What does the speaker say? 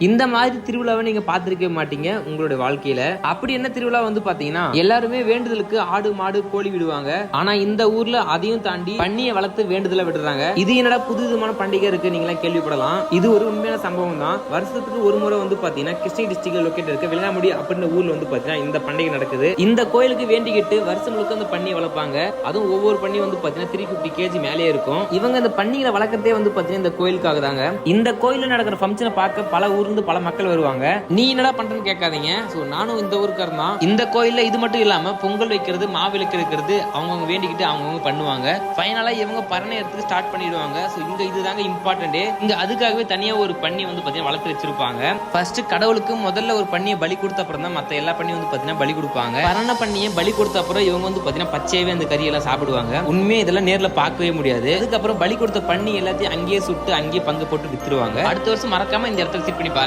இந்த மாதிரி திருவிழாவை நீங்க பார்த்திருக்க மாட்டீங்க உங்களுடைய வாழ்க்கையில. அப்படி என்ன திருவிழா வந்து பாத்தீங்கன்னா, எல்லாருமே வேண்டுதலுக்கு ஆடு மாடு கோழி விடுவாங்க. ஆனா இந்த ஊர்ல அதையும் தாண்டி பன்னியை வளர்த்து வேண்டுதல விடுறாங்க. இது என்னடா புது விதமான பண்டிகை இருக்கு நீங்களா கேள்விப்படலாம். இது ஒரு உண்மையான சம்பவம் தான். வருஷத்துக்கு ஒரு முறை வந்து பாத்தீங்கன்னா கிருஷ்ணகிரி டிஸ்ட்ரிக்ட்ல லொகேட் இருக்க வெள்ளாமுடி அப்படின்ற ஊர்ல வந்து பாத்தீங்கன்னா இந்த பண்டிகை நடக்குது. இந்த கோயிலுக்கு வேண்டிக்கிட்டு வருஷம் முழுக்க அந்த பன்னியை வளர்ப்பாங்க. அதுவும் ஒவ்வொரு பன்னி வந்து பாத்தீங்கன்னா 350 kg மேலே இருக்கும். இவங்க இந்த பன்னிகளை வளர்க்கறதே வந்து பாத்தீங்கன்னா இந்த கோயிலுக்காக தாங்க. இந்த கோயில்ல நடக்கிற ஃபங்க்ஷனை பார்க்க பல ஊர்ல இருந்து பல மக்கள் வருவாங்க. நீ என்னடா பண்றேன்னு கேட்காதீங்க. சோ நானும் இந்த ஊருக்காரன் தான். இந்த கோயில்ல இது மட்டும் இல்லாம பொங்கல் வைக்கிறது, மாவிளக்கு இருக்கிறது அவங்க வேண்டிக்கிட்டு அவங்க பண்ணுவாங்க. ஃபைனலா இவங்க பரணை எடுத்து ஸ்டார்ட் பண்ணிடுவாங்க. சோ இங்க இதுதாங்க இம்பார்ட்டன்ட். இங்க அதுக்காகவே தனியா ஒரு பன்னி வந்து பாத்தீங்கன்னா வளர்த்து வச்சிருப்பாங்க. ஃபர்ஸ்ட் கடவுளுக்கு முதல்ல ஒரு பன்னியை பலி கொடுத்த அப்புறம் தான் மத்த எல்லா பன்னியும் வந்து பாத்தீங்கன்னா பலி கொடுப்பாங்க. பரண பன்னியை பலி கொடுத்த அப்புறம் இவங்க வந்து பாத்தீங்கன்னா பச்சையவே அந்த கறியெல்லாம் சாப்பிடுவாங்க. உண்மையே இதெல்லாம் நேர்ல பார்க்கவே முடியாது. அதுக்கப்புறம் பலி கொடுத்த பன்னி எல்லாத்தையும் அங்கேயே சுட்டு அங்கேயே பங்கு போட்டு வித்துருவாங்க. அடுத்த வருஷம் மறக்காம இந்த இடத்துல சிட் பண்ணி